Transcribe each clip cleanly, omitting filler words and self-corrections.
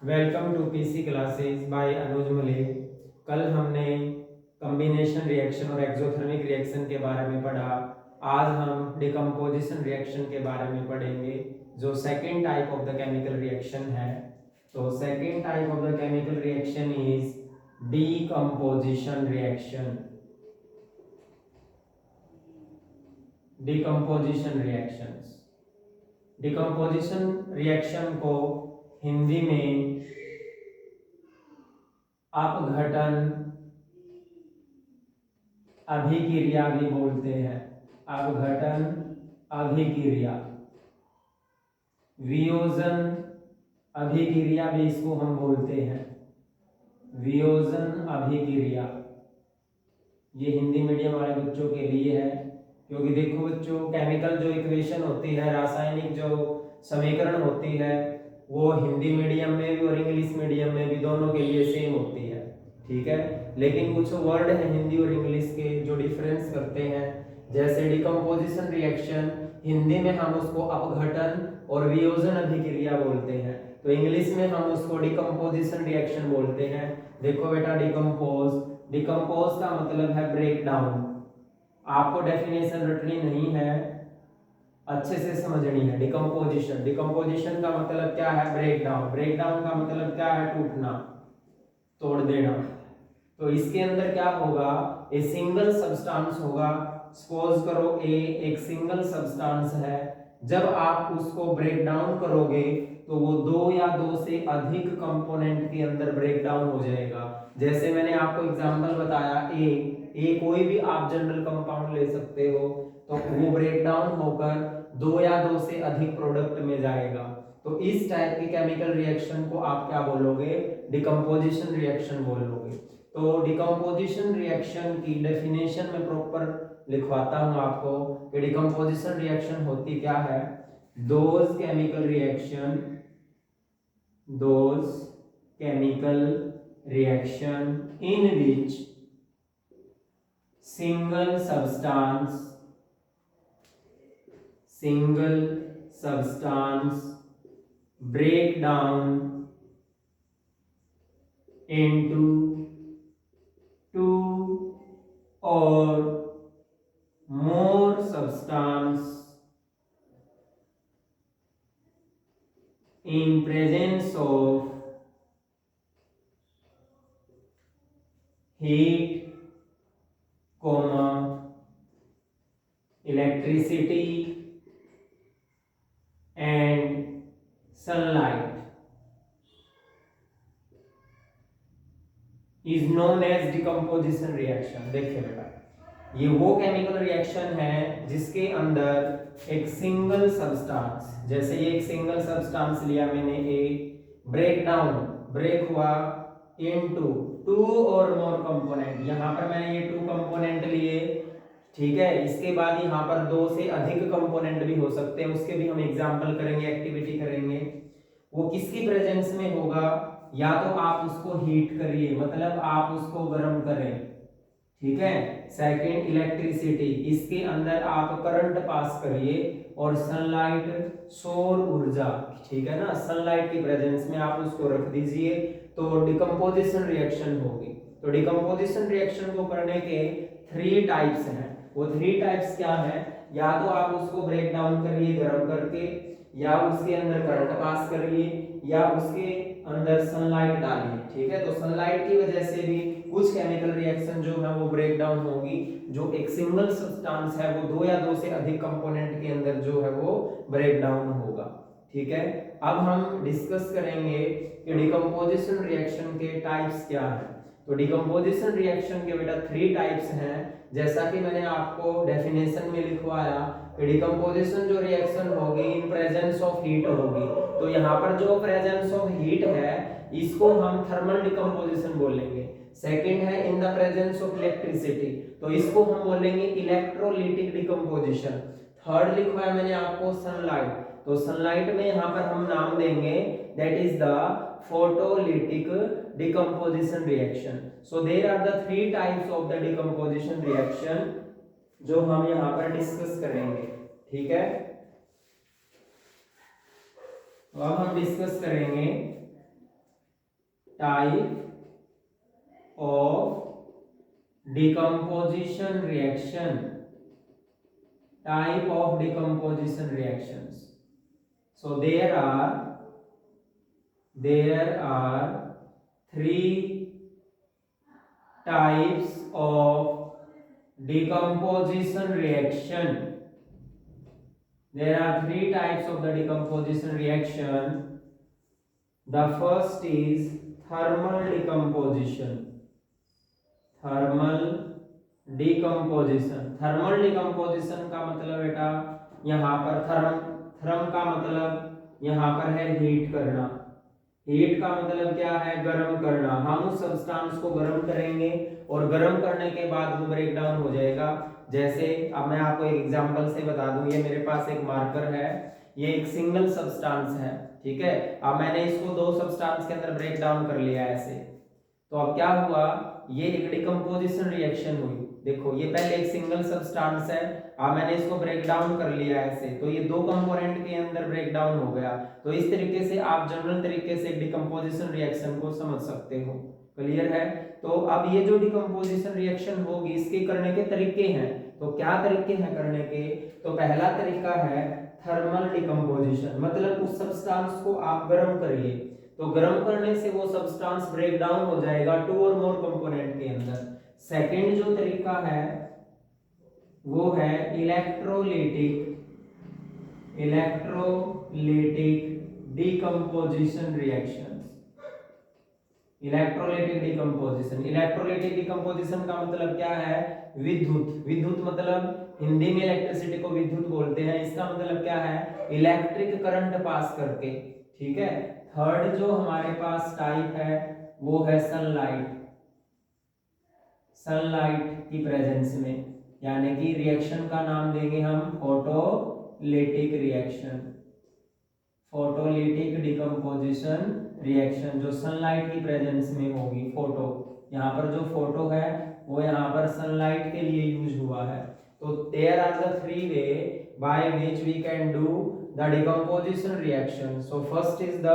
Welcome to PC classes by Anuj Malik. कल हमने combination reaction और एक्सोथर्मिक रिएक्शन के बारे में पढ़ा। आज हम डिकम्पोजिशन रिएक्शन के बारे में पढ़ेंगे, जो second type of the chemical reaction है। तो second type of the chemical reaction is decomposition reaction. Decomposition reactions, decomposition reaction को हिंदी में अपघटन अभिक्रिया भी बोलते हैं। अपघटन अभिक्रिया, वियोजन अभिक्रिया भी इसको हम बोलते हैं। वियोजन अभिक्रिया, ये हिंदी मीडियम वाले बच्चों के लिए है, क्योंकि देखो बच्चों, केमिकल जो इक्वेशन होती है, रासायनिक जो समीकरण होती है, वो हिंदी मीडियम में भी और इंग्लिश मीडियम में भी दोनों के लिए सेम होती है। ठीक है, लेकिन कुछ वर्ड हैं हिंदी और इंग्लिश के जो डिफरेंस करते हैं। जैसे डिकम्पोजिशन रिएक्शन, हिंदी में हम उसको अपघटन और वियोजन अभिक्रिया बोलते हैं, तो इंग्लिश में हम उसको डिकम्पोजिशन रिएक्शन बोलते हैं। देखो बेटा, डिकम्पोज, डिकम्पोज का मतलब है ब्रेक डाउन। आपको डेफिनेशन रटनी नहीं है, अच्छे से समझनी है। डिकम्पोजिशन, डिकम्पोजिशन का मतलब क्या है? Break down. ब्रेक डाउन का मतलब क्या है? टूटना, तोड़ देना। तो इसके अंदर क्या होगा? ए सिंगल सब्सटेंस होगा। सपोज करो ए एक सिंगल सब्सटेंस है, जब आप उसको ब्रेक डाउन करोगे तो वो दो या दो से अधिक कंपोनेंट के अंदर ब्रेक डाउन हो जाएगा। जैसे मैंने आपको एग्जांपल बताया, ए कोई भी आप जनरल कंपाउंड ले सकते हो, तो वो ब्रेक डाउन होकर दो या दो से अधिक प्रोडक्ट में जाएगा। तो इस टाइप की केमिकल रिएक्शन को आप क्या बोलोगे? डिकम्पोजिशन रिएक्शन बोलोगे। तो डिकम्पोजिशन रिएक्शन की डेफिनेशन में प्रॉपर लिखवाता हूं आपको कि डिकम्पोजिशन रिएक्शन होती क्या है। Those chemical reaction, those chemical reaction in which single substance break down into two or more substance in presence of heat, electricity and sunlight is known as decomposition reaction। देखिए बेटा, ये वो chemical reaction है जिसके अंदर एक single substance, जैसे ये एक सिंगल सब्सटेंस लिया मैंने ए, ब्रेक डाउन, ब्रेक हुआ इनटू टू और मोर कंपोनेंट। यहाँ पर मैंने ये टू कंपोनेंट लिए, ठीक है। इसके बाद यहाँ पर दो से अधिक कंपोनेंट भी हो सकते हैं, उसके भी हम एग्जांपल करेंगे, एक्टिविटी करेंगे। वो किसकी प्रेजेंस में होगा? या तो आप उसको हीट करिए, मतलब आप उसको गर्म करें, ठीक है। सेकंड, इलेक्ट्रिसिटी, इसके अंदर आप करंट पास करिए। और सनलाइट, सौर ऊर्जा, ठीक है ना, सनलाइट की प्रेजेंस में आप उसको रख दीजिए, तो डिकम्पोजिशन रिएक्शन होगी। तो डिकम्पोजिशन रिएक्शन को करने के थ्री टाइप्स हैं। वो थ्री टाइप्स क्या है? या तो आप उसको ब्रेक डाउन करिए गर्म करके, या उसके अंदर करंट पास करिए, या उसके अंदर सनलाइट डालिए, ठीक है। तो सनलाइट की वजह से भी कुछ केमिकल रिएक्शन जो है वो ब्रेक डाउन होगी। जो एक सिंगल सब्सटेंस है वो दो या दो से अधिक कंपोनेंट के अंदर जो है वो ब्रेक डाउन होगा, ठीक है। अब हम डिस्कस करेंगे कि डिकम्पोजिशन रिएक्शन के टाइप्स क्या हैं। तो डिकम्पोजिशन रिएक्शन के बेटा थ्री टाइप्स हैं, जैसा कि मैंने आपको डेफिनेशन में लिखवाया कि डिकम्पोजिशन जो रिएक्शन होगी इन प्रेजेंस ऑफ हीट होगी। तो यहाँ पर जो प्रेजेंस ऑफ हीट है इसको हम थर्मल डिकम्पोजिशन बोलेंगे। सेकंड है in the presence of electricity, तो इसको हम बोलेंगे इलेक्ट्रोलिटिक डिकम्पोजिशन। थर्ड लिखवाया मैंने आपको सनलाइट, तो सनलाइट में यहाँ पर हम नाम देंगे that is the photolytic decomposition reaction। so there are the three types of the decomposition reaction जो हम यहाँ पर डिस्कस करेंगे, ठीक है। तो अब हम डिस्कस करेंगे type of decomposition reaction, type of decomposition reactions. So there are three types of decomposition reaction. There are three types of the decomposition reaction. The first is thermal decomposition. Thermal decomposition का मतलब बेटा यहाँ पर therm का मतलब यहाँ पर है हीट करना। हीट का मतलब क्या है? गर्म करना। हम उस सब्सटेंस को गर्म करेंगे और गर्म करने के बाद वो ब्रेक डाउन हो जाएगा। जैसे अब मैं आपको एक एग्जांपल से बता दूं, ये मेरे पास एक मार्कर है, ये एक सिंगल सब्सटेंस है, ठीक है। अब मैंने इसको दो सब्सटेंस के अंदर ब्रेक डाउन कर लिया ऐसे, तो अब क्या हुआ? ये एक डिकम्पोजिशन रिएक्शन हुई। देखो ये पहले एक सिंगल सब्सटेंस है, अब मैंने इसको ब्रेक डाउन कर लिया ऐसे, तो ये दो कंपोनेंट के अंदर ब्रेक डाउन हो गया। तो इस तरीके से आप जनरल तरीके से डिकम्पोजिशन रिएक्शन को समझ सकते हो। क्लियर है? तो अब ये जो डिकम्पोजिशन रिएक्शन होगी, इसके करने के तरीके हैं। तो क्या तरीके हैं करने के? तो पहला तरीका है थर्मल डिकम्पोजिशन, मतलब उस सब्सटेंस को आप गर्म करिए, तो गर्म करने से वो सब्सटेंस ब्रेक डाउन हो जाएगा टू और मोर कंपोनेंट के अंदर। सेकंड जो तरीका है वो है electrolytic decomposition reactions. Electrolytic decomposition का मतलब क्या है? विद्युत मतलब हिंदी में इलेक्ट्रिसिटी को विद्युत बोलते हैं, इसका मतलब क्या है? इलेक्ट्रिक करंट पास करके, ठीक है। थर्ड जो हमारे पास टाइप है वो है सनलाइट की प्रेजेंस में, यानी कि रिएक्शन का नाम देंगे हम photolytic reaction, photolytic decomposition reaction, जो सनलाइट की प्रेजेंस में होगी। फोटो, यहाँ पर जो फोटो है वो यहाँ पर सनलाइट के लिए यूज हुआ है। तो there are the three way by which we can do the decomposition reaction. So first is the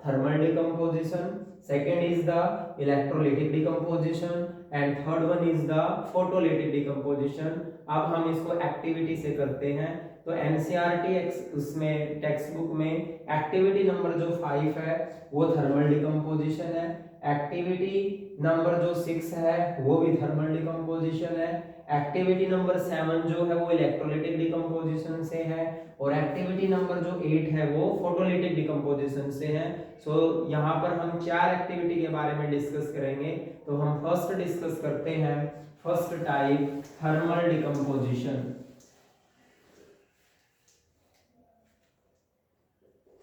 thermal decomposition, second is the electrolytic decomposition and third one is the photolytic decomposition। अब हम इसको activity से करते हैं। तो NCERT उसमें text book में activity number जो 5 है वो थर्मल डिकम्पोजिशन है, एक्टिविटी नंबर जो 6 है वो भी थर्मल डिकम्पोजिशन है, एक्टिविटी नंबर 7 जो है वो इलेक्ट्रोलिटिक डिकम्पोजिशन से है, और एक्टिविटी नंबर जो 8 है वो फोटोलिटिक डिकम्पोजिशन से है। सो यहाँ पर हम 4 एक्टिविटी के बारे में डिस्कस करेंगे। तो हम फर्स्ट डिस्कस करते हैं first type thermal decomposition.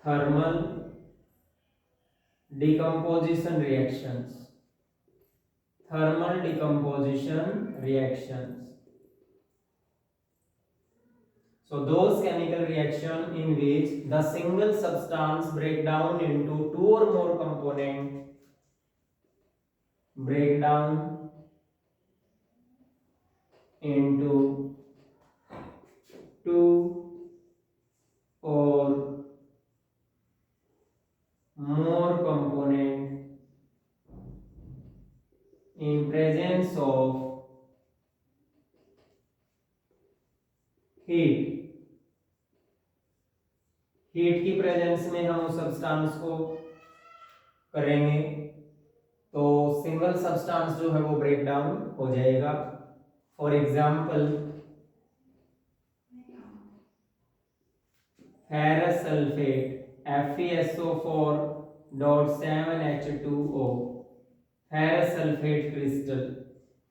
Thermal decomposition reactions, thermal decomposition reactions. So those chemical reaction in which the single substance break down into two or more component, break down into two or more component in presence of heat की presence में हम उस substance को करेंगे तो single substance जो है वो ब्रेक डाउन हो जाएगा। For example ferrous sulphate FeSO4.7H2O, ferrous sulphate crystal.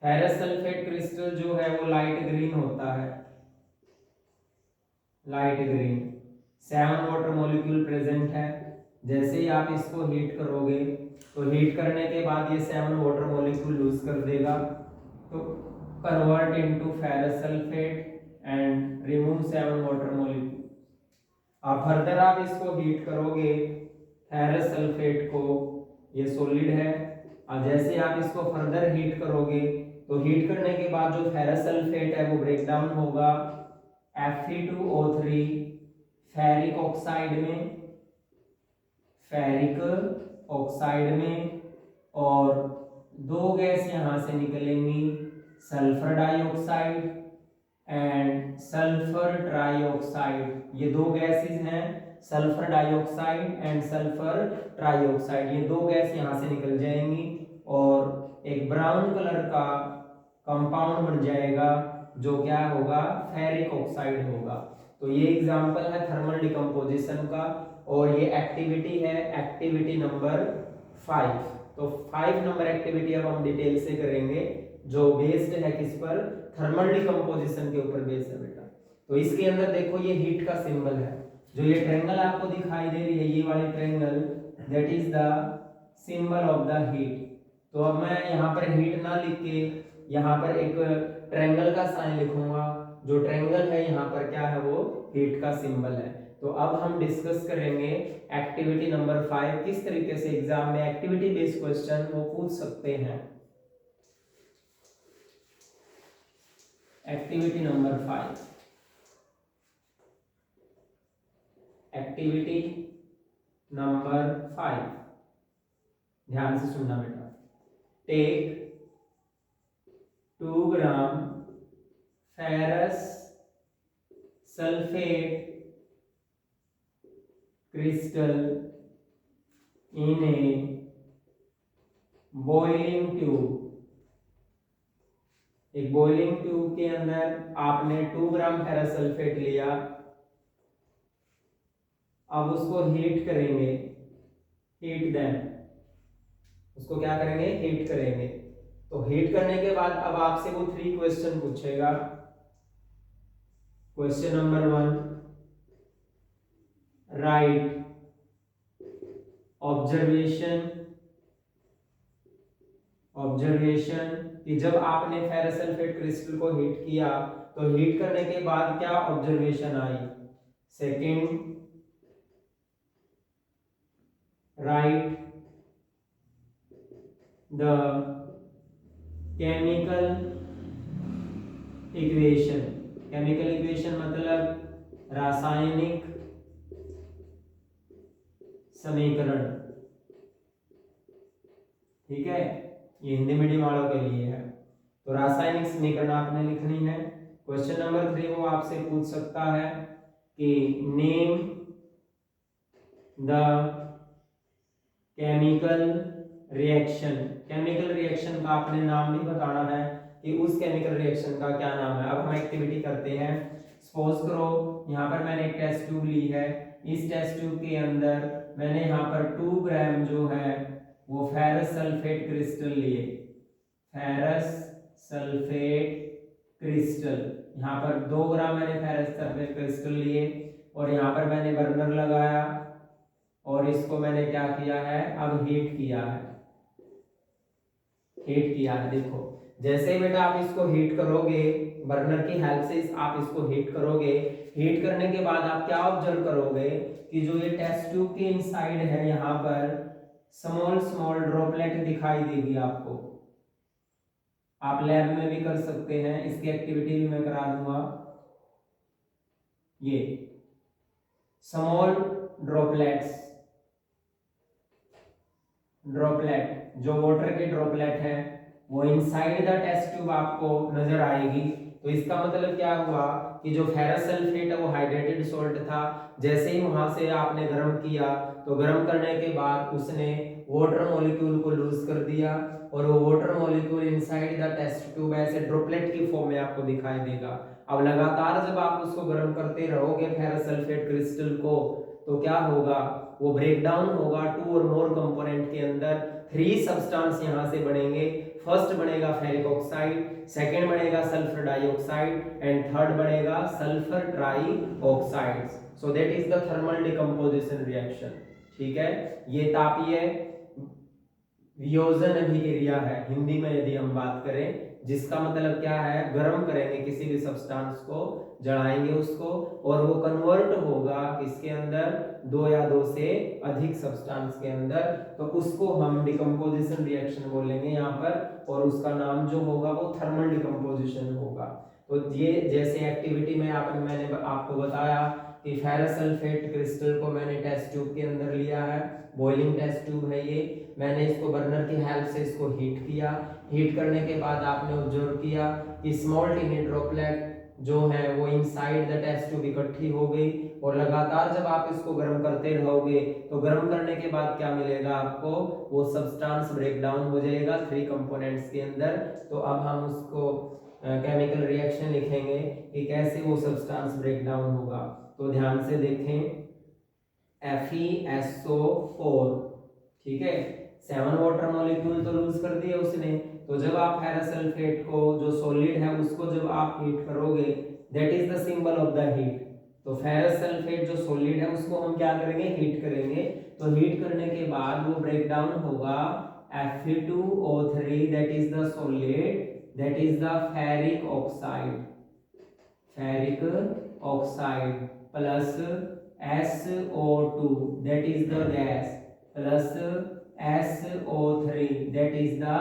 Ferrous sulphate crystal जो है वो लाइट ग्रीन होता है, light green. 7 water molecule present है। जैसे ही आप इसको हीट करोगे तो हीट करने के बाद ये 7 वाटर मॉलिक्यूल लूज कर देगा, तो convert into ferrous sulphate and remove 7 water molecule. अब फर्दर आप इसको हीट करोगे फेरस सल्फेट को, ये सॉलिड है। अब जैसे आप इसको फर्दर हीट करोगे तो हीट करने के बाद जो फेरस सल्फेट है वो ब्रेक डाउन होगा Fe2O3 फेरिक ऑक्साइड में, फेरिक ऑक्साइड में, और दो गैस यहाँ से निकलेंगी, sulphur dioxide and sulphur trioxide. ये दो गैसेस हैं, sulphur dioxide and sulphur trioxide. ये दो गैस यहाँ से निकल जाएंगी और एक ब्राउन कलर का कंपाउंड बन जाएगा जो क्या होगा, फेरिक ऑक्साइड होगा। तो ये एग्जांपल है थर्मल डिकम्पोजिशन का और ये एक्टिविटी है एक्टिविटी नंबर 5। तो 5 नंबर एक्टिविटी अब हम डिटेल से करेंगे जो बेस्ड है किस पर, थर्मल डिकम्पोजिशन के ऊपर बेस्ड है बेटा। तो इसके अंदर देखो ये हीट का सिंबल है, जो ये ट्रायंगल आपको दिखाई दे रही है, ये वाली triangle, that is the symbol of the heat. तो अब मैं यहाँ पर हीट ना लिख के यहाँ पर एक ट्रायंगल का साइन लिखूंगा, जो ट्रायंगल है यहाँ पर क्या है, वो हीट का सिंबल है। तो अब हम डिस्कस करेंगे एक्टिविटी नंबर 5, किस तरीके से एग्जाम में एक्टिविटी बेस्ड क्वेश्चन वो पूछ सकते हैं। एक्टिविटी नंबर 5, एक्टिविटी नंबर 5, ध्यान से सुनना बेटा। Take 2 gram ferrous sulphate crystal in a boiling tube। एक बॉइलिंग ट्यूब के अंदर आपने 2 ग्राम फेरस सल्फेट लिया, अब उसको हीट करेंगे, हीट देन उसको क्या करेंगे, हीट करेंगे। तो हीट करने के बाद अब आपसे वो 3 क्वेश्चन पूछेगा। क्वेश्चन नंबर 1, राइट ऑब्जर्वेशन कि जब आपने फेरस सल्फेट क्रिस्टल को हीट किया तो हीट करने के बाद क्या observation I. Second, right the chemical equation. Chemical equation मतलब रासायनिक समीकरण, ठीक है, ये हिंदी मीडियम वालों के लिए है। तो रासायनिक समीकरण आपने लिखनी है। क्वेश्चन नंबर 3 वो आपसे पूछ सकता है कि name the chemical reaction. Chemical reaction का आपने नाम भी बताना है कि उस केमिकल रिएक्शन का क्या नाम है। अब हम एक्टिविटी करते हैं। सपोज करो यहाँ पर मैंने एक टेस्ट ट्यूब ली है, इस टेस्ट ट्यूब के अंदर मैंने यहाँ पर 2 ग्राम जो है वो फेरस सल्फेट क्रिस्टल लिए, फेरस सल्फेट क्रिस्टल। यहाँ पर 2 ग्राम मैंने फेरस सल्फेट क्रिस्टल लिए और यहाँ पर मैंने बर्नर लगाया और इसको मैंने क्या किया है, अब हीट किया है, हीट किया है। देखो जैसे ही बेटा आप इसको हीट करोगे, बर्नर की हेल्प से आप इसको हीट करोगे, हीट करने के बाद आप क्या ऑब्जर्व करोगे कि जो ये टेस्ट ट्यूब के इनसाइड है यहाँ पर स्मॉल स्मॉल ड्रॉपलेट दिखाई देगी आपको। आप लैब में भी कर सकते हैं, इसकी एक्टिविटी भी मैं करा दूंगा। ये स्मॉल ड्रॉपलेट्स, ड्रॉपलेट जो वाटर के ड्रॉपलेट है वो इनसाइड द टेस्ट ट्यूब आपको नजर आएगी। तो इसका मतलब क्या हुआ कि जो फेरस सल्फेट है वो हाइड्रेटेड सॉल्ट था, जैसे ही वहां से आपने गर्म किया तो गर्म करने के बाद उसने वाटर मॉलिक्यूल को लूज कर दिया और वो water molecule inside the test tube ऐसे ड्रॉपलेट की फॉर्म में आपको दिखाई देगा। अब लगातार जब आप उसको गर्म करते रहोगे फेरस सल्फेट क्रिस्टल को, तो क्या होगा, वो ब्रेक डाउन होगा 2 और मोर कंपोनेंट के अंदर। 3 सब्सटेंस यहां से बनेंगे। फर्स्ट बनेगा फेरिक ऑक्साइड, सेकंड बनेगा सल्फर डाइऑक्साइड एंड थर्ड बनेगा sulphur trioxide. So that is the thermal decomposition reaction. ठीक है, ये तापीय वियोजन अभिक्रिया है हिंदी में यदि हम बात करें, जिसका मतलब क्या है, गर्म करेंगे किसी भी सब्सटेंस को, जलाएंगे उसको और वो कन्वर्ट होगा किसके अंदर, 2 या 2 से अधिक सब्सटेंस के अंदर। तो उसको हम डिकम्पोजिशन रिएक्शन बोलेंगे यहाँ पर, और उसका नाम जो होगा वो थर्मल डिकम्पोजिशन होगा। तो ये जैसे एक्टिविटी में मैंने आपको बताया कि फेरस सल्फेट क्रिस्टल को मैंने टेस्ट ट्यूब के अंदर लिया है, बॉइलिंग टेस्ट ट्यूब है ये, मैंने इसको बर्नर की हेल्प से इसको हीट किया। हीट करने के बाद आपने ऑब्जर्व किया कि स्मॉल टिनी ड्रॉपलेट जो है वो इनसाइड द टेस्ट ट्यूब इकट्ठी हो गई, और लगातार जब आप इसको गर्म करते रहोगे तो गर्म करने के बाद क्या मिलेगा आपको, वो सब्सटेंस ब्रेक डाउन हो जाएगा 3 कंपोनेंट्स के अंदर। तो अब हम उसको केमिकल रिएक्शन लिखेंगे कि कैसे वो सब्सटेंस ब्रेक डाउन होगा। तो ध्यान से देखें, FeSO4, ठीक है, 7 वाटर मॉलिक्यूल तो लूज कर दिए उसने। तो जब आप फेरस सल्फेट को जो सॉलिड है उसको जब आप हीट करोगे, that is the symbol of the heat. तो फेरस सल्फेट जो सॉलिड है उसको हम क्या करेंगे, हीट करेंगे। तो हीट करने के बाद वो ब्रेक डाउन होगा Fe2O3, that is the solid, that is the ferric oxide, ferric oxide plus SO2, that is the gas, plus SO3, that is the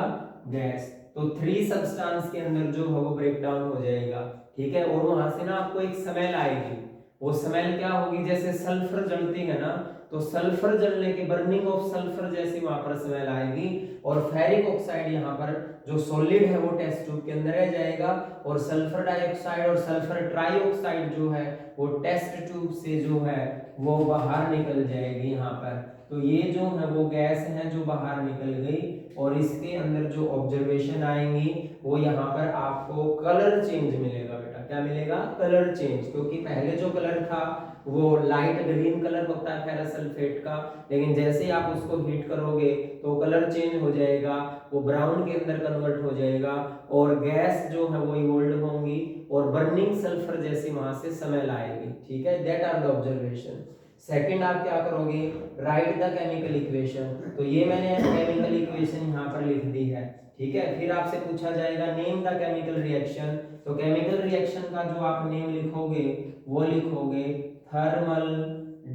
gas। तो 3 सब्सटेंस के अंदर जो है वो ब्रेक डाउन हो जाएगा, ठीक है। और वहां से ना आपको एक स्मेल आएगी, वो स्मेल क्या होगी, जैसे सल्फर जलती है ना, तो सल्फर जलने के बर्निंग ऑफ सल्फर जैसी वहां पर स्मेल आएगी। और फेरिक ऑक्साइड यहाँ पर जो सॉलिड है वो टेस्ट ट्यूब के अंदर रह जाएगा, और सल्फर डाइऑक्साइड और सल्फर ट्राइऑक्साइड जो है वो टेस्ट ट्यूब से जो है वो बाहर निकल जाएगी यहाँ पर। तो ये जो है वो गैस है जो बाहर निकल गई, और इसके अंदर जो ऑब्जर्वेशन आएंगी वो यहाँ पर आपको कलर चेंज मिलेगा बेटा। क्या मिलेगा, कलर चेंज, क्योंकि पहले जो कलर था वो लाइट ग्रीन कलर होता है फेरस सल्फेट का, लेकिन जैसे ही आप उसको हीट करोगे तो कलर चेंज हो जाएगा, वो ब्राउन के अंदर कन्वर्ट हो जाएगा, और गैस जो है वो इवोल्व होंगी, और बर्निंग सल्फर जैसी वहां से स्मेल आएगी, ठीक है। That are the observation. Second आप क्या करोगे, राइट द केमिकल इक्वेशन। तो ये मैंने केमिकल इक्वेशन यहाँ पर लिख दी है, ठीक है। फिर आपसे पूछा जाएगा नेम द केमिकल रिएक्शन। तो केमिकल रिएक्शन का जो आप नेम लिखोगे वो लिखोगे थर्मल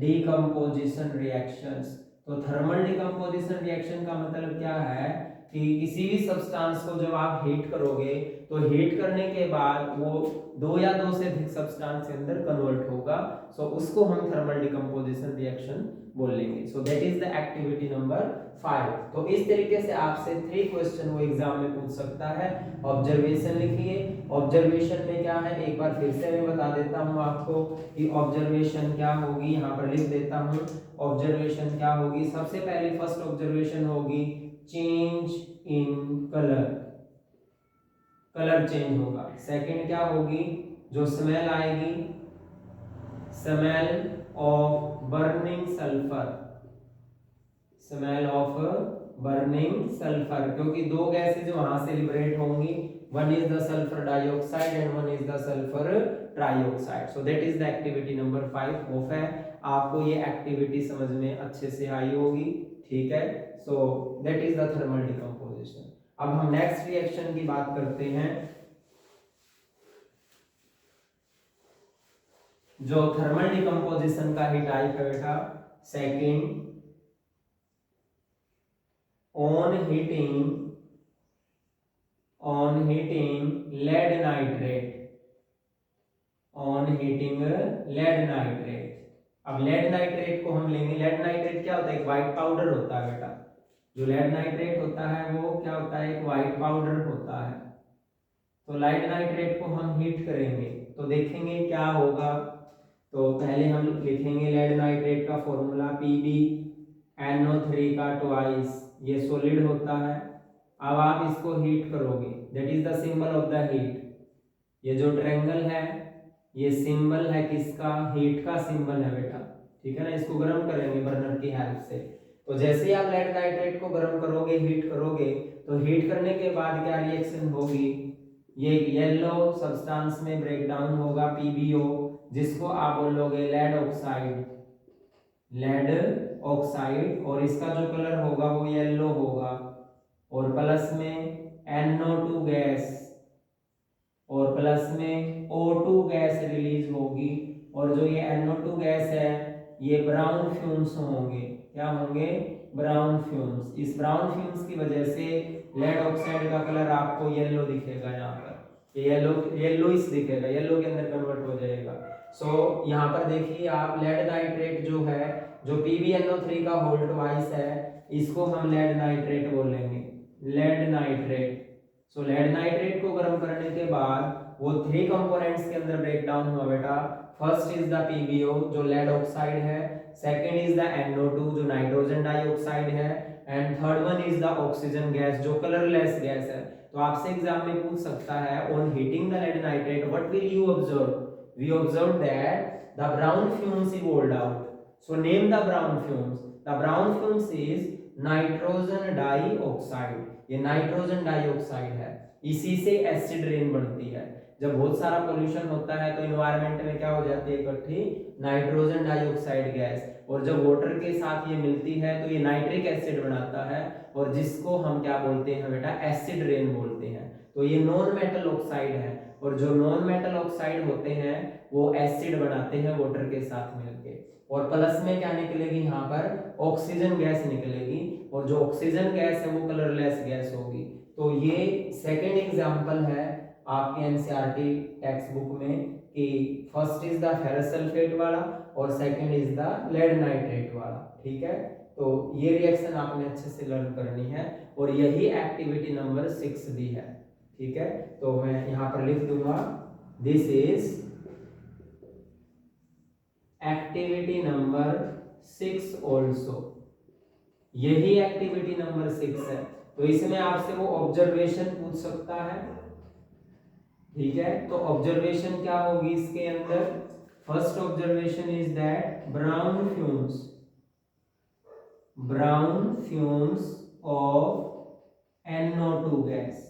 डिकम्पोजिशन रिएक्शंस। तो थर्मल डिकम्पोजिशन रिएक्शन का मतलब क्या है कि किसी भी सब्सटेंस को जब आप हीट करोगे तो हीट करने के बाद वो 2 या 2 से अधिक सब्सटेंस के अंदर कन्वर्ट होगा, सो उसको हम थर्मल डिकम्पोजिशन रिएक्शन बोलेंगे। So that is the activity number 5। तो इस तरीके से आपसे 3 क्वेश्चन वो एग्जाम में पूछ सकता है। ऑब्जर्वेशन लिखिए, ऑब्जर्वेशन में क्या है एक बार फिर से मैं बता देता हूं आपको कि ऑब्जर्वेशन क्या होगी, यहां पर लिख देता हूं। ऑब्जर्वेशन क्या होगी, सबसे पहले फर्स्ट ऑब्जर्वेशन होगी change in colour, colour change होगा। सेकंड क्या होगी, जो स्मेल आएगी, smell of burning sulphur, smell of burning sulphur, क्योंकि 2 गैसेज वहां से लिबरेट होंगी, one is the sulphur dioxide and one is the sulphur trioxide. So that is the activity number 5 of है। आपको ये एक्टिविटी समझ में अच्छे से आई होगी, ठीक है। So that is the thermal decomposition. अब हम नेक्स्ट रिएक्शन की बात करते हैं, जो थर्मल डिकम्पोजिशन का ही टाइप है बेटा second, on heating lead nitrate, on heating lead nitrate. अब लेड नाइट्रेट को हम लेंगे, लेड नाइट्रेट क्या होता है, एक व्हाइट पाउडर होता है बेटा। जो लेड नाइट्रेट होता है वो क्या होता है, एक व्हाइट पाउडर होता है। तो लेड नाइट्रेट को हम हीट करेंगे तो देखेंगे क्या होगा। तो पहले हम लिखेंगे लेड नाइट्रेट का फॉर्मूला PbNO3 का ट्वाइस, ये सॉलिड होता है। अब आप इसको हीट करोगे, that is the symbol of the heat. ये जो ट्रायंगल है ये सिंबल है किसका, हीट का सिंबल है बेटा, ठीक है ना। इसको गर्म करेंगे बर्नर की हेल्प से। तो जैसे ही आप लेड नाइट्रेट को गर्म करोगे, हीट करोगे, तो हीट करने के बाद क्या रिएक्शन होगी, ये येलो सब्सटेंस में ब्रेक डाउन होगा PbO, जिसको आप बोलोगे लेड ऑक्साइड, लेड ऑक्साइड, और इसका जो कलर होगा वो येलो होगा, और प्लस में NO2 गैस, और प्लस में O2 गैस रिलीज होगी, और जो ये NO2 गैस है ये ब्राउन फ्यूम्स होंगे। क्या होंगे, ब्राउन फ्यूम्स। इस ब्राउन फ्यूम्स की वजह से लेड ऑक्साइड का कलर आपको येलो दिखेगा, यहाँ पर ये येलो येलोइश दिखेगा, येलो के अंदर कन्वर्ट हो जाएगा। सो यहाँ पर देखिए आप लेड नाइट्रेट जो है, जो PbNO3 का होल्ड ट्वाइस है, इसको हम लेड नाइट्रेट बोलेंगे, लेड नाइट्रेट। सो लेड नाइट्रेट को गर्म करने के बाद वो 3 कंपोनेंट्स के अंदर ब्रेक डाउन हुआ बेटा। फर्स्ट इज द PbO जो लेड ऑक्साइड है, सेकंड इज द NO2 जो नाइट्रोजन डाइऑक्साइड है, and third one is the oxygen gas जो कलरलेस गैस है। तो आपसे एग्जाम में पूछ सकता है on heating the lead nitrate what will you observe? We observed that the brown fumes evolved out. So name the brown fumes. The brown fumes is nitrogen dioxide. ये nitrogen dioxide है, इसी से acid rain बनती है। जब बहुत सारा pollution होता है तो एनवायरनमेंट में क्या हो जाती है इकट्ठी? नाइट्रोजन डाइऑक्साइड गैस, और जब वाटर के साथ ये मिलती है तो ये नाइट्रिक एसिड बनाता है, और जिसको हम क्या बोलते हैं बेटा? एसिड रेन बोलते हैं। तो ये नॉन मेटल ऑक्साइड है, और जो नॉन मेटल ऑक्साइड होते हैं वो एसिड बनाते हैं वाटर के साथ मिलके, और प्लस में क्या निकलेगी? यहाँ पर ऑक्सीजन गैस निकलेगी, और जो ऑक्सीजन गैस है वो कलरलेस गैस होगी। तो ये सेकंड एग्जांपल है आपके एनसीईआरटी टेक्स्ट बुक में कि first is the ferrous sulphate वाला और second is the lead nitrate वाला। ठीक है, तो ये रिएक्शन आपने अच्छे से लर्न करनी है, और यही एक्टिविटी नंबर 6 दी है। ठीक है, तो मैं यहां पर लिख दूंगा this is activity number 6 also. यही एक्टिविटी नंबर 6 है, तो इसमें आपसे वो ऑब्जर्वेशन पूछ सकता है। ठीक है, तो ऑब्जर्वेशन क्या होगी इसके अंदर? First observation is that brown fumes of NO2 gas.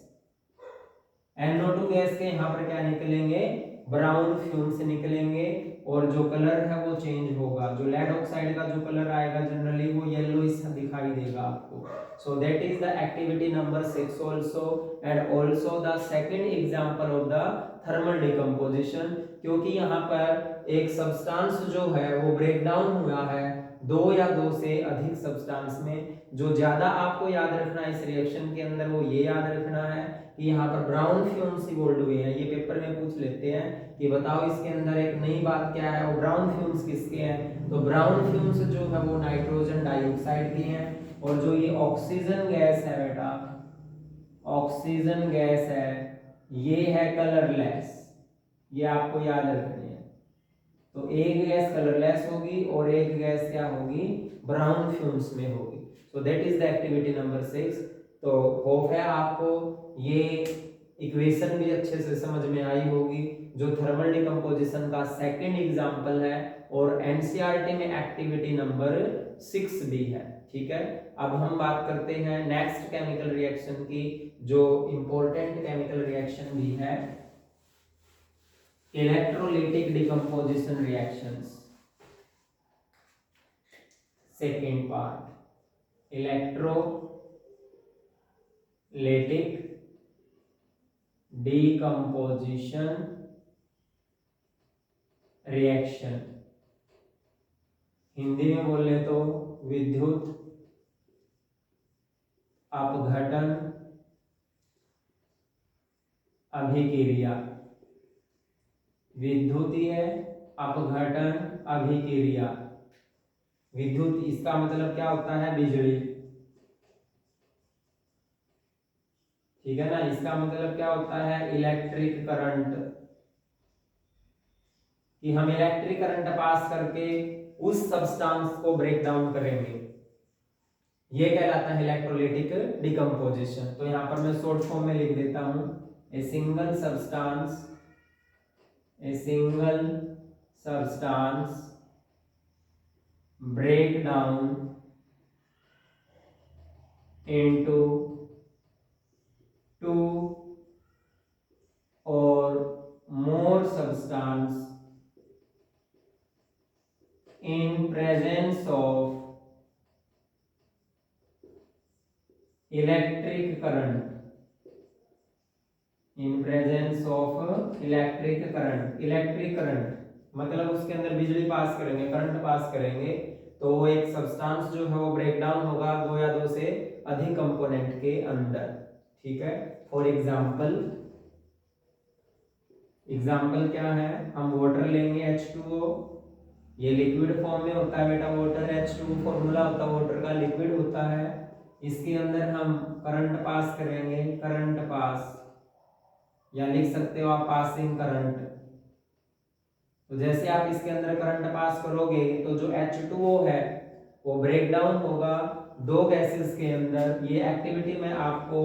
NO2 gas के यहाँ पर क्या निकलेंगे? ब्राउन फ्यूम्स निकलेंगे, और जो कलर है वो चेंज होगा। जो लेड ऑक्साइड का जो कलर आएगा जनरली वो येलोइश दिखाई देगा आपको। So that is the activity number 6 also, and also the second example of the thermal decomposition, क्योंकि यहाँ पर एक सब्सटेंस जो है वो ब्रेक डाउन हुआ है दो या दो से अधिक सब्सटेंस में। जो ज्यादा आपको याद रखना है इस रिएक्शन के अंदर वो ये याद रखना है कि यहाँ पर ब्राउन फ्यूम्स इवोल्व हुए हैं। ये पेपर में पूछ लेते हैं कि बताओ इसके अंदर एक नई बात क्या है, वो ब्राउन फ्यूम्स किसके हैं? तो ब्राउन फ्यूम्स जो है वो नाइट्रोजन डाइऑक्साइड के हैं, और जो ये ऑक्सीजन गैस है बेटा, ऑक्सीजन गैस है, ये है कलरलेस। ये आपको याद रखनी है। तो एक गैस कलरलेस होगी और एक गैस क्या होगी? ब्राउन फ्यूम्स में होगी। So that is the activity number 6। तो होप है आपको ये इक्वेशन भी अच्छे से समझ में आई होगी, जो थर्मल डिकम्पोजिशन का सेकंड एग्जांपल है, और एनसीईआरटी में एक्टिविटी नंबर 6 भी है। ठीक है, अब हम बात करते हैं नेक्स्ट केमिकल रिएक्शन की, जो इंपॉर्टेंट केमिकल रिएक्शन भी है, electrolytic decomposition reactions. Second part, electrolytic decomposition reaction, Hindi में बोले तो विद्युत अपघटन अभिक्रिया। विद्युतीय अपघटन अभिक्रिया। विद्युत इसका मतलब क्या होता है? बिजली। ठीक है ना, इसका मतलब क्या होता है? इलेक्ट्रिक करंट, कि हम इलेक्ट्रिक करंट पास करके उस सब्सटेंस को ब्रेक डाउन करेंगे, ये कहलाता है इलेक्ट्रोलिटिक डिकम्पोजिशन। तो यहां पर मैं शॉर्ट फॉर्म में लिख देता हूं, a single substance break down into two or more substance in presence of electric current, electric current मतलब उसके अंदर बिजली पास करेंगे, करंट पास करेंगे, तो वो एक सब्सटेंस जो है वो ब्रेक डाउन होगा दो या दो से अधिक कंपोनेंट के अंदर। ठीक है, फॉर एग्जांपल एग्जाम्पल क्या है, हम वाटर लेंगे H2O, ये लिक्विड फॉर्म में होता है बेटा वाटर, H2O फॉर्मूला होता है वाटर का, लिक्विड होता है। इसके अंदर हम करंट पास करेंगे, करंट पास, या लिख सकते हो आप पासिंग करंट। तो जैसे आप इसके अंदर करंट पास करोगे तो जो H2O है वो ब्रेक डाउन होगा दो गैसेस के अंदर। ये एक्टिविटी मैं आपको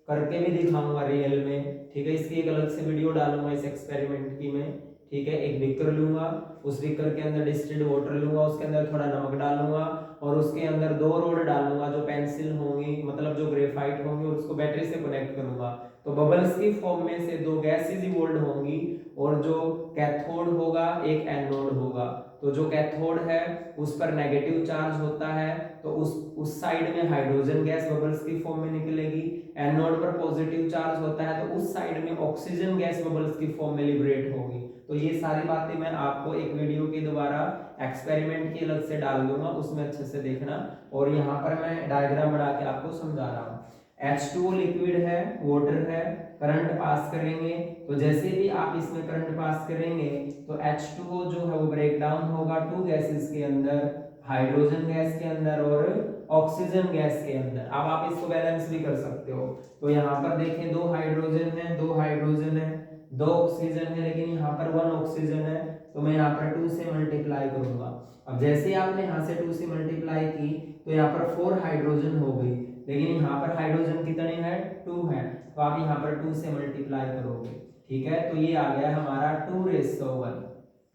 करके भी दिखाऊंगा रियल में, ठीक है। इसकी एक अलग से वीडियो डालूंगा इस एक्सपेरिमेंट की मैं, ठीक है। एक बीकर लूंगा, उस बीकर के अंदर डिस्टिल्ड वाटर लूंगा, उसके अंदर थोड़ा नमक डालूंगा और उसके अंदर दो रोड डालूंगा जो पेंसिल होंगी, मतलब जो ग्रेफाइट होंगी, और उसको बैटरी से कनेक्ट करूंगा। तो बबल्स की फॉर्म में से दो गैसेस इवोल्व होंगी और जो कैथोड होगा एक एनोड होगा। तो जो कैथोड है उस पर नेगेटिव चार्ज होता है, तो उस साइड में हाइड्रोजन गैस बबल्स की फॉर्म में निकलेगी। एनोड पर पॉजिटिव चार्ज होता है तो उस साइड में ऑक्सीजन गैस बबल्स की फॉर्म में लिबरेट होगी। तो ये सारी बातें मैं आपको एक वीडियो के द्वारा एक्सपेरिमेंट की अलग से डाल दूंगा, उसमें अच्छे से देखना। और यहाँ पर मैं डायग्राम बना के आपको समझा रहा हूँ। H2O लिक्विड है, वाटर है, करंट पास करेंगे, तो जैसे भी आप इसमें करंट पास करेंगे तो H2O जो है वो ब्रेक डाउन होगा टू गैसेस के अंदर, हाइड्रोजन गैस के अंदर और ऑक्सीजन गैस के अंदर। अब आप इसको बैलेंस भी कर सकते हो। तो यहाँ पर देखें दो हाइड्रोजन है, दो हाइड्रोजन है, दो ऑक्सीजन है, लेकिन यहाँ पर वन ऑक्सीजन है, तो मैं यहाँ पर 2 से मल्टीप्लाई करूंगा। अब जैसे आपने यहाँ से 2 से मल्टीप्लाई की तो यहाँ पर 4 हाइड्रोजन हो गई, लेकिन यहाँ पर हाइड्रोजन कितने हैं, 2 है, तो आप यहाँ पर 2 से मल्टीप्लाई करोगे, ठीक है। तो ये आ गया हमारा 2:1।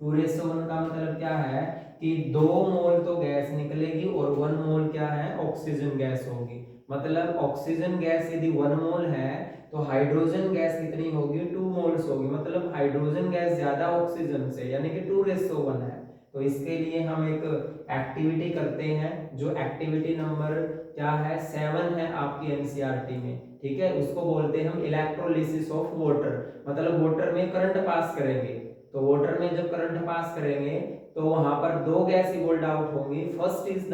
2:1 का मतलब क्या है कि 2 मोल तो गैस निकलेगी और 1 मोल क्या है, ऑक्सीजन गैस होगी। मतलब ऑक्सीजन गैस यदि 1 मोल है तो हाइड्रोजन गैस कितनी होगी, 2 मोल्स होगी। मतलब हाइड्रोजन गैस ज्यादा ऑक्सीजन से, यानी कि 2:1 है। तो इसके लिए हम एक एक्टिविटी करते हैं, जो एक्टिविटी नंबर क्या है, 7 है आपकी एनसीईआरटी में, ठीक है। उसको बोलते हैं हम इलेक्ट्रोलिसिस ऑफ वाटर। मतलब वाटर में करंट पास करेंगे, तो वाटर में जब करंट पास करेंगे तो वहां पर दो गैस इवोल्व आउट होंगी। First is the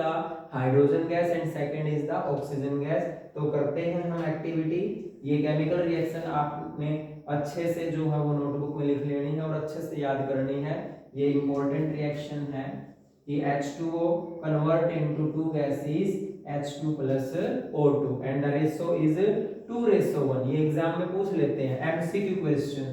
hydrogen gas and second is the oxygen gas. तो करते हैं हम एक्टिविटी। ये केमिकल रिएक्शन आपने अच्छे से जो है वो नोटबुक में लिख लेनी है और अच्छे से याद करनी है। ये इंपॉर्टेंट रिएक्शन है कि H2O convert into two gases H2 plus O2 and the ratio is 2:1। ये एग्जाम में पूछ लेते हैं, एमसीक्यू क्वेश्चन।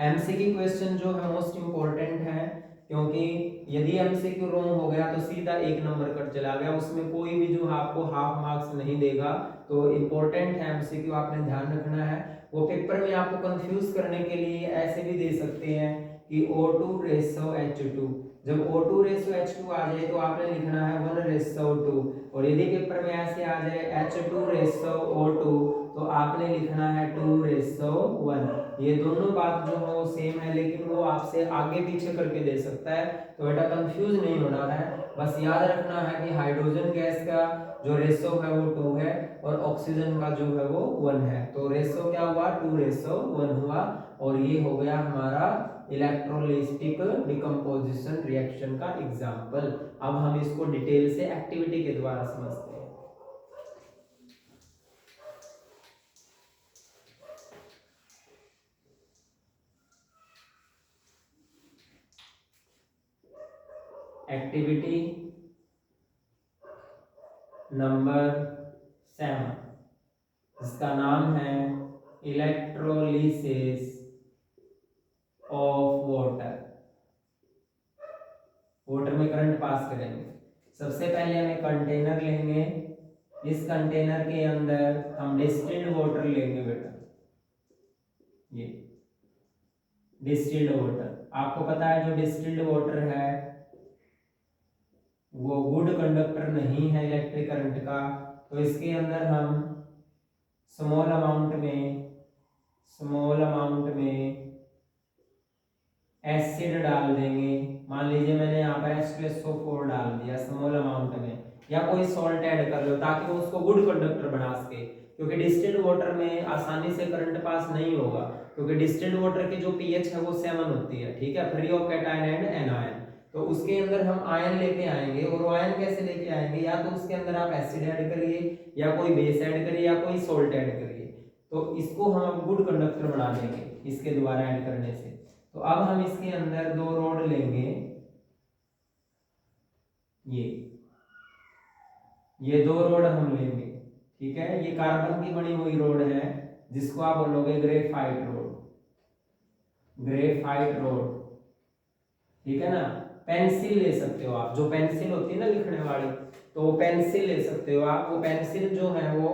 एमसीक्यू क्वेश्चन जो है मोस्ट इंपॉर्टेंट है, क्योंकि यदि एमसीक्यू रॉन्ग हो गया तो सीधा 1 नंबर कट चला गया, उसमें कोई भी जो आपको हाफ मार्क्स नहीं देगा। तो इंपॉर्टेंट है एमसीक्यू, आपने ध्यान रखना है। वो पेपर में आपको कंफ्यूज करने के लिए ऐसे भी दे सकते हैं कि O2:H2। जब O2:H2 आ जाए तो आपने लिखना है 1:2, और यदि पेपर में ऐसे आ जाए H2:O2 तो आपने लिखना है 2:1। ये दोनों बात जो है वो सेम है, लेकिन वो आपसे आगे पीछे करके दे सकता है, तो बेटा कंफ्यूज नहीं होना है। बस याद रखना है कि हाइड्रोजन गैस का जो रेशो है वो 2 है और ऑक्सीजन का जो है वो 1 है। तो रेशो क्या हुआ, 2:1 हुआ। और ये हो गया हमारा इलेक्ट्रोलिटिक डिकम्पोजिशन रिएक्शन का एग्जाम्पल। अब हम इसको डिटेल से एक्टिविटी के द्वारा समझते हैं। एक्टिविटी नंबर 7, इसका नाम है इलेक्ट्रोलिसिस ऑफ वाटर। वाटर में करंट पास करेंगे। सबसे पहले हम एक कंटेनर लेंगे, इस कंटेनर के अंदर हम डिस्टिल्ड वाटर लेंगे बेटा। ये डिस्टिल्ड वाटर, आपको पता है जो डिस्टिल्ड वाटर है वो गुड कंडक्टर नहीं है इलेक्ट्रिक करंट का, तो इसके अंदर हम स्मॉल अमाउंट में एसिड डाल देंगे। मान लीजिए मैंने यहाँ पर H2SO4 डाल दिया स्मॉल अमाउंट में, या कोई सॉल्ट ऐड कर लो ताकि वो उसको गुड कंडक्टर बना सके। क्योंकि डिस्टिल्ड वाटर में आसानी से करंट पास नहीं होगा, क्योंकि डिस्टिल्ड वाटर की जो pH है वो 7 होती है, ठीक है, free of cation and anion. तो उसके अंदर हम आयन लेके आएंगे, और आयन कैसे लेके आएंगे, या तो उसके अंदर आप एसिड ऐड करिए, या कोई बेस ऐड करिए, या कोई सॉल्ट ऐड करिए, तो इसको हम गुड कंडक्टर बना देंगे। इसके द्वारा ऐड करने से। तो अब हम इसके अंदर 2 रॉड लेंगे, ये 2 रॉड हम लेंगे, ठीक है। ये कार्बन की बनी हुई रॉड है जिसको आप बोलोगे ग्रेफाइट रॉड, ग्रेफाइट रॉड, ठीक है ना। पेंसिल ले सकते हो आप, जो पेंसिल होती है ना लिखने वाली, तो वो पेंसिल ले सकते हो आप। वो पेंसिल जो है वो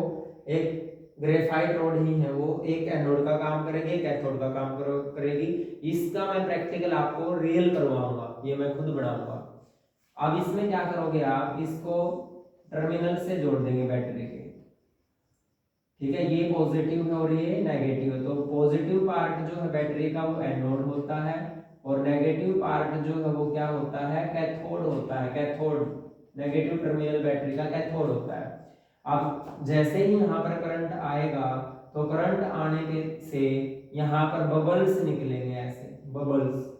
एक ग्रेफाइट रॉड ही है, वो एक एनोड का काम करेगी, एक कैथोड का काम करेगी। इसका मैं प्रैक्टिकल आपको रियल करवाऊंगा, ये मैं खुद बनाऊंगा। अब इसमें क्या करोगे आप, इसको टर्मिनल से जोड़ देंगे बैटरी के, ठीक है। ये पॉजिटिव है और ये नेगेटिव है, तो पॉजिटिव पार्ट जो है बैटरी का वो एनोड होता है और नेगेटिव पार्ट जो है वो क्या होता है, कैथोड होता है। कैथोड, नेगेटिव टर्मिनल बैटरी का कैथोड होता है। अब जैसे ही यहाँ पर करंट आएगा तो करंट आने के से यहाँ पर बबल्स निकलेंगे, ऐसे बबल्स,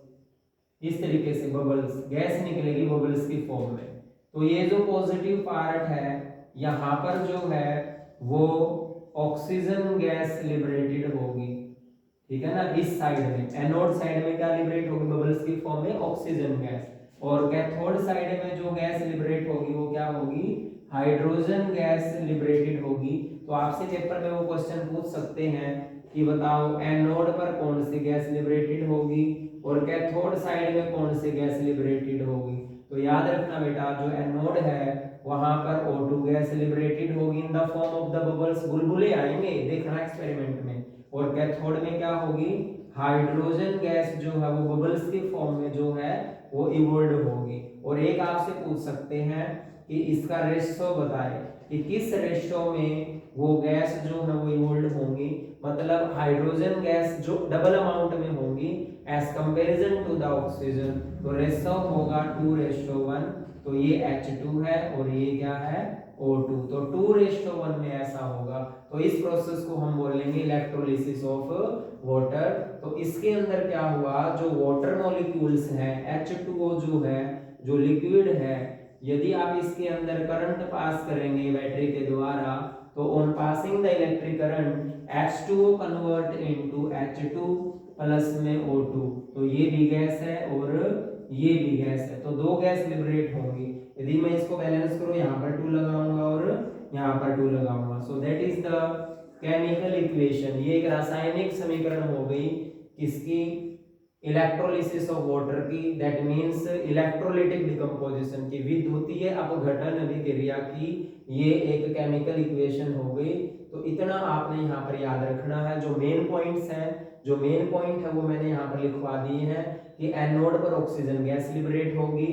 इस तरीके से बबल्स, गैस निकलेगी बबल्स की फॉर्म में। तो ये जो पॉजिटिव पार्ट है यहाँ पर जो है वो ऑक्सीजन गैस लिबरेटेड होगी, ठीक है ना। इस साइड में एनोड साइड में क्या लिबरेट होगी बबल्स की फॉर्म में, ऑक्सीजन गैस। और कैथोड साइड में जो गैस लिबरेट होगी वो क्या होगी, हाइड्रोजन गैस लिबरेटेड होगी। तो आपसे पेपर में वो क्वेश्चन पूछ सकते हैं कि बताओ एनोड पर कौन सी गैस लिबरेटेड होगी और कैथोड साइड में कौन सी गैस लिबरेटेड होगी। तो याद रखना बेटा, जो एनोड है वहां पर O2 गैस लिबरेटेड होगी in the form of the bubbles, बुलबुले आएंगे, देखना एक्सपेरिमेंट में। और कैथोड में क्या होगी, हाइड्रोजन गैस जो है वो बबल्स की फॉर्म में जो है वो इवोल्व होगी। और एक आपसे पूछ सकते हैं कि इसका रेशो बताएं कि किस रेशो में वो गैस जो है वो इवोल्व होंगी, मतलब हाइड्रोजन गैस जो डबल अमाउंट में होंगी as comparison to the oxygen. तो रेशो होगा 2:1, तो ये H2 है और ये क्या है O2, तो 2:1 में ऐसा होगा। तो इस प्रोसेस को हम बोलेंगे इलेक्ट्रोलिसिस ऑफ वाटर। तो इसके अंदर क्या हुआ, जो वाटर मॉलिक्यूल्स हैं H2O जो है, जो लिक्विड है, यदि आप इसके अंदर करंट पास करेंगे बैटरी के द्वारा, तो on passing the electric current H2O convert into H2 plus में O2, तो ये भी गैस है और ये भी गैस है, तो 2 गैस लिबरेट होंगी। यदि मैं इसको बैलेंस करूं, यहाँ पर 2 लगाऊंगा और यहाँ पर 2 लगाऊंगा। So that is the chemical equation. ये एक रासायनिक समीकरण हो गई किसकी, इलेक्ट्रोलिसिस ऑफ वाटर की, दैट मींस इलेक्ट्रोलाइटिक डिकम्पोजिशन की, विद्युतीय अपघटन अभिक्रिया की ये एक केमिकल इक्वेशन हो गई। तो इतना आपने यहाँ पर याद रखना है। जो मेन पॉइंट्स हैं, जो मेन पॉइंट है वो मैंने यहाँ पर लिखवा दिए हैं कि एनोड पर ऑक्सीजन गैस लिबरेट होगी,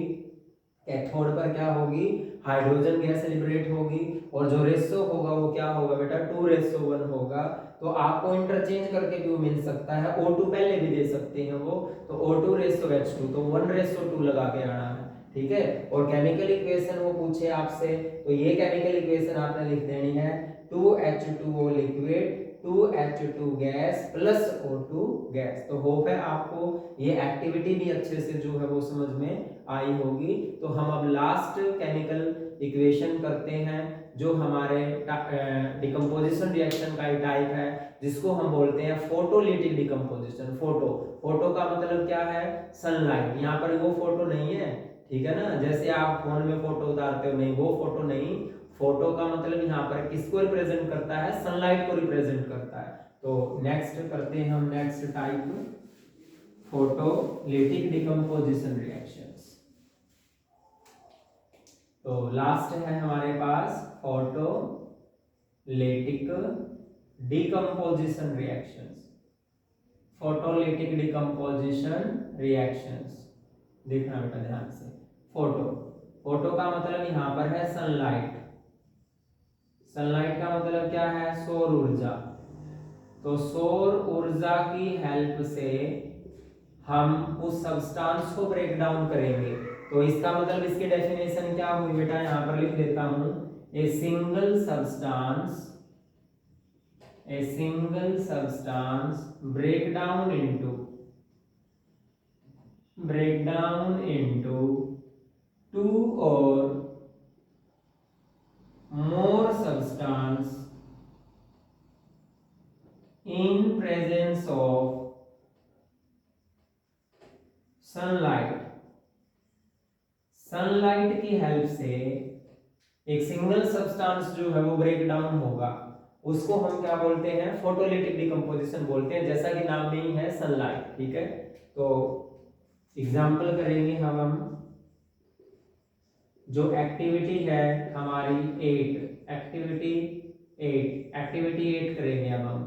कैथोड पर क्या होगी, हाइड्रोजन गैस लिबरेट होगी, और जो रेशो होगा वो क्या होगा बेटा, 2:1 होगा। तो आपको इंटरचेंज करके भी वो मिल सकता है, O2 पहले भी दे सकते हैं वो, तो O2:H2, तो 1:2 लगा के आना है, ठीक है। और केमिकल इक्वेशन वो पूछे आपसे, तो ये केमिकल इक्वेशन आपने लिख देनी है 2H2O liquid 2H2 gas plus O2 gas. तो होप है आपको ये एक्टिविटी भी अच्छे से जो है वो समझ में आई होगी। तो हम अब लास्ट केमिकल इक्वेशन करते हैं, जो हमारे डिकम्पोजिशन रिएक्शन का टाइप है, जिसको हम बोलते हैं फोटोलिटिक डिकम्पोजिशन। फोटो का मतलब क्या है, सनलाइट। यहाँ पर वो फोटो नहीं है, ठीक है ना, जैसे आप फोन में फोटो उतारते हो, नहीं वो फोटो नहीं। फोटो का मतलब यहाँ पर किसको रिप्रेजेंट करता है, सनलाइट को रिप्रेजेंट करता है। तो नेक्स्ट करते हैं हम next type, photolytic decomposition reactions. तो लास्ट है हमारे पास photolytic decomposition reactions. Photolytic decomposition reactions, देखना बेटा ध्यान से। फोटो का मतलब यहां पर है सनलाइट। सनलाइट का मतलब क्या है, सौर ऊर्जा। तो सौर ऊर्जा की हेल्प से हम उस सब्सटेंस को ब्रेक डाउन करेंगे। तो इसका मतलब इसकी डेफिनेशन क्या हुई बेटा, यहां पर लिख देता हूं, a single substance break down into 2 or more substance in presence of की हेल्प से एक सिंगल सब्सटेंस जो है वो ब्रेक डाउन होगा, उसको हम क्या बोलते हैं, फोटोलिटिक डिकम्पोजिशन बोलते हैं, जैसा कि नाम में ही है सनलाइट। ठीक है, तो एग्जांपल करेंगे हम जो एक्टिविटी है हमारी 8, एक्टिविटी 8 करेंगे। अब हम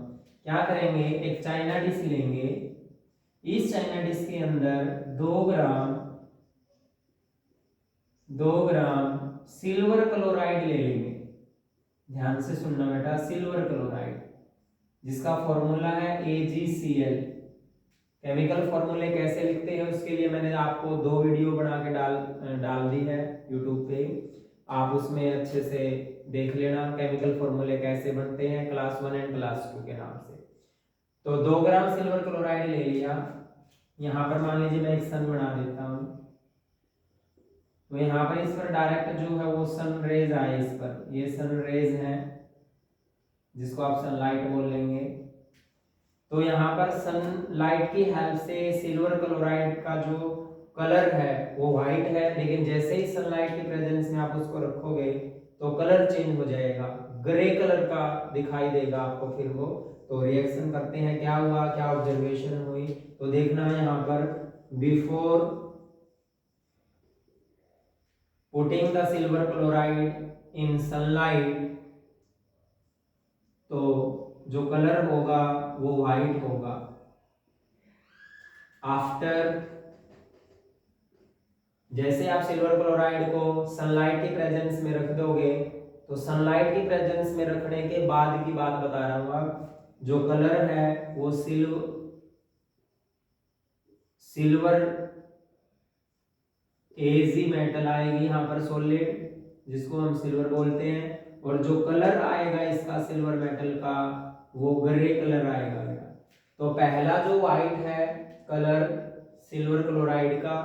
क्या करेंगे, एक चाइना डिश लेंगे, इस चाइना डिश के अंदर 2 ग्राम सिल्वर क्लोराइड ले लेंगे। ध्यान से सुनना बेटा, सिल्वर क्लोराइड जिसका फॉर्मूला है AgCl। केमिकल फॉर्मूले कैसे लिखते हैं उसके लिए मैंने आपको 2 वीडियो बना के डाल दी है यूट्यूब पे, आप उसमें अच्छे से देख लेना केमिकल फॉर्मूले कैसे बनते हैं, क्लास 1 एंड क्लास 2 के नाम से। तो 2 ग्राम सिल्वर क्लोराइड ले लिया। यहाँ पर मान लीजिए मैं एक सन बना देता हूँ, तो यहाँ पर इस पर डायरेक्ट जो है वो सन रेज आए, इस पर ये सन रेज है जिसको आप सनलाइट बोल लेंगे। तो यहाँ पर सनलाइट की हेल्प से सिल्वर क्लोराइड का जो कलर है वो व्हाइट है, लेकिन जैसे ही सनलाइट की प्रेजेंस में आप उसको रखोगे तो कलर चेंज हो जाएगा, ग्रे कलर का दिखाई देगा आपको फिर वो। तो रिएक्शन करते हैं, क्या हुआ, क्या ऑब्जर्वेशन हुई, तो देखना है यहाँ पर before putting the silver chloride in sunlight, तो जो कलर होगा वो व्हाइट होगा। आफ्टर, जैसे आप सिल्वर क्लोराइड को सनलाइट की प्रेजेंस में रख दोगे, तो सनलाइट की प्रेजेंस में रखने के बाद की बात बता रहा हूं, अब जो कलर है वो सिल्वर एजी मेटल आएगी यहाँ पर सॉलिड, जिसको हम सिल्वर बोलते हैं, और जो कलर आएगा इसका सिल्वर मेटल का वो ग्रे कलर आएगा। तो पहला जो व्हाइट है कलर सिल्वर क्लोराइड का,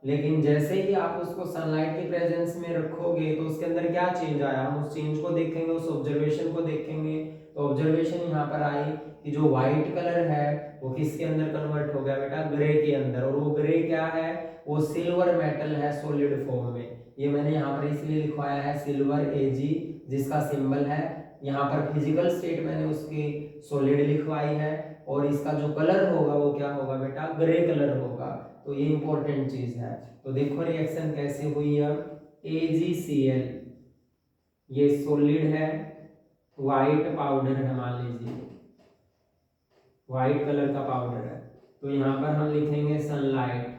लेकिन जैसे ही आप उसको सनलाइट की प्रेजेंस में रखोगे तो उसके अंदर क्या चेंज आया, हम उस चेंज को देखेंगे, उस ऑब्जर्वेशन को देखेंगे। तो ऑब्जर्वेशन यहाँ पर आई कि जो व्हाइट कलर है वो किसके अंदर कन्वर्ट हो गया बेटा, ग्रे के अंदर, और वो ग्रे क्या है, वो सिल्वर मेटल है सॉलिड फॉर्म में। ये मैंने यहाँ पर इसलिए लिखवाया है सिल्वर Ag, जिसका सिंबल है, यहाँ पर फिजिकल स्टेट मैंने उसकी सॉलिड लिखवाई है, और इसका जो कलर होगा वो क्या होगा बेटा, ग्रे कलर होगा। तो ये इंपॉर्टेंट चीज है। तो देखो रिएक्शन कैसे हुई है, AgCl ये सॉलिड है, व्हाइट पाउडर है, मान लीजिए व्हाइट कलर का पाउडर है, तो यहाँ पर हम लिखेंगे सनलाइट।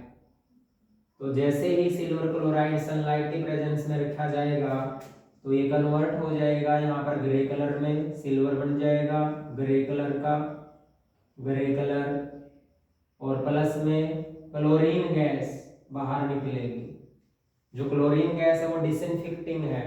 तो जैसे ही सिल्वर क्लोराइड सनलाइट की प्रेजेंस में रखा जाएगा तो ये कन्वर्ट हो जाएगा यहाँ पर ग्रे कलर में, सिल्वर बन जाएगा ग्रे कलर का, ग्रे कलर, और प्लस में क्लोरीन गैस बाहर निकलेगी। जो क्लोरीन गैस है वो डिसइंफेक्टिंग है,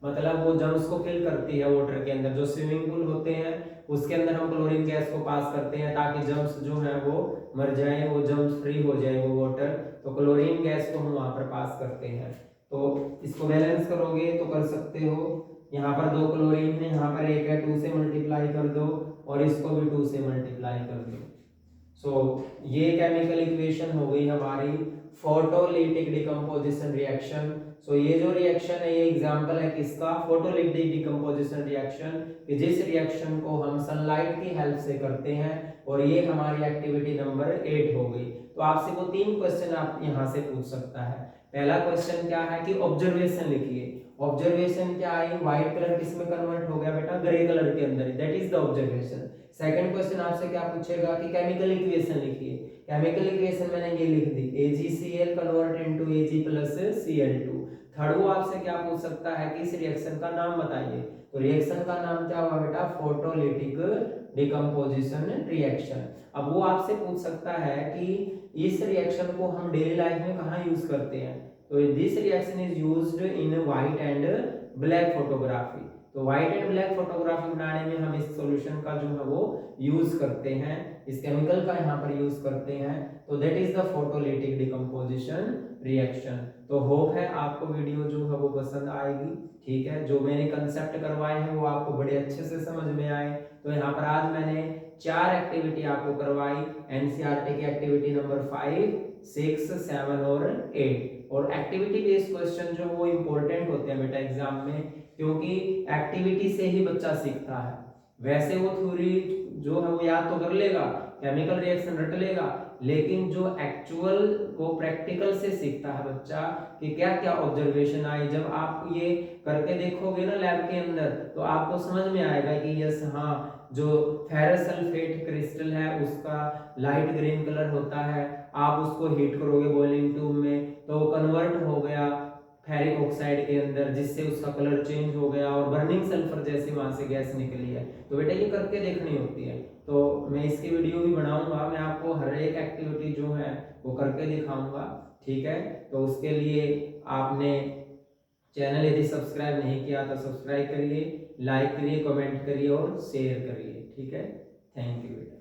मतलब वो जर्म्स को किल करती है वाटर के अंदर। जो स्विमिंग पूल होते हैं उसके अंदर हम क्लोरीन गैस को पास करते हैं ताकि जर्म्स जो है वो मर जाए, वो जर्म्स फ्री हो जाए वो वाटर, तो क्लोरीन गैस को हम वहां पर पास करते हैं। तो इसको बैलेंस करोगे तो कर सकते हो, यहाँ पर 2 क्लोरीन है, यहाँ पर 1 है, 2 से मल्टीप्लाई कर दो, और इसको भी 2 से मल्टीप्लाई कर दो। सो ये केमिकल इक्वेशन हो गई हमारी फोटोलिटिक डिकम्पोजिशन रिएक्शन। सो ये जो रिएक्शन है ये एग्जांपल है किसका, फोटोलिटिक डिकम्पोजिशन रिएक्शन, जिस रिएक्शन को हम सनलाइट की हेल्प से करते हैं, और ये हमारी एक्टिविटी नंबर 8 हो गई। तो आपसे वो 3 क्वेश्चन आप यहाँ से पूछ सकता है। पहला क्वेश्चन क्या है कि ऑब्जर्वेशन लिखिए। ऑब्जर्वेशन क्या आई, व्हाइट कलर किस में कन्वर्ट हो गया बेटा, ग्रे कलर के अंदर, that is the observation. Second question आपसे क्या पूछेगा कि केमिकल इक्वेशन लिखिए। केमिकल इक्वेशन मैंने ये लिख दी, AgCl convert into Ag plus Cl2। Third वो आपसे क्या पूछ सकता है कि इस रिएक्शन का नाम बताइए। तो रिएक्शन का नाम क्या हुआ बेटा, फोटोलिटिक डिकम्पोजिशन रिएक्शन। अब वो आपसे पूछ सकता है कि इस रिएक्शन को हम डेली लाइफ में कहाँ यूज करते हैं। तो this reaction is used in white and black photography. तो व्हाइट एंड ब्लैक फोटोग्राफी बनाने में हम इस सॉल्यूशन का जो है वो यूज करते हैं, इस केमिकल का यहाँ पर यूज करते हैं। तो that is the photolytic decomposition reaction. तो होप है आपको वीडियो जो है वो पसंद आएगी। ठीक है, जो मैंने कंसेप्ट करवाए हैं वो आपको बड़े अच्छे से समझ में आए। तो यहाँ पर आज मैंने 4 एक्टिविटी आपको करवाई, एनसीईआरटी की एक्टिविटी नंबर 5, 6, 7 और 8। और एक्टिविटी बेस्ड क्वेश्चन जो वो इम्पोर्टेंट होते हैं बेटा एग्जाम में, क्योंकि एक्टिविटी से ही बच्चा सीखता है। वैसे वो थ्योरी जो है वो याद तो कर लेगा, केमिकल रिएक्शन रट लेगा, लेकिन जो एक्चुअल वो प्रैक्टिकल से सीखता है बच्चा कि क्या क्या ऑब्जर्वेशन आई। जब आप ये करके देखोगे ना लैब के अंदर, तो आपको समझ में आएगा कि यस हाँ, जो फेरस सल्फेट क्रिस्टल है उसका लाइट ग्रीन कलर होता है, आप उसको हीट करोगे बॉइलिंग ट्यूब में तो वो कन्वर्ट हो गया फेरिक ऑक्साइड के अंदर, जिससे उसका कलर चेंज हो गया और बर्निंग सल्फर जैसी वहां से गैस निकली है। तो बेटा ये करके देखनी होती है। तो मैं इसकी वीडियो भी बनाऊंगा, मैं आपको हर एक एक्टिविटी जो है वो करके दिखाऊंगा, ठीक है। तो उसके लिए आपने चैनल यदि सब्सक्राइब नहीं किया तो सब्सक्राइब करिए, लाइक करिए, कमेंट करिए और शेयर करिए, ठीक है। थैंक यू बेटा।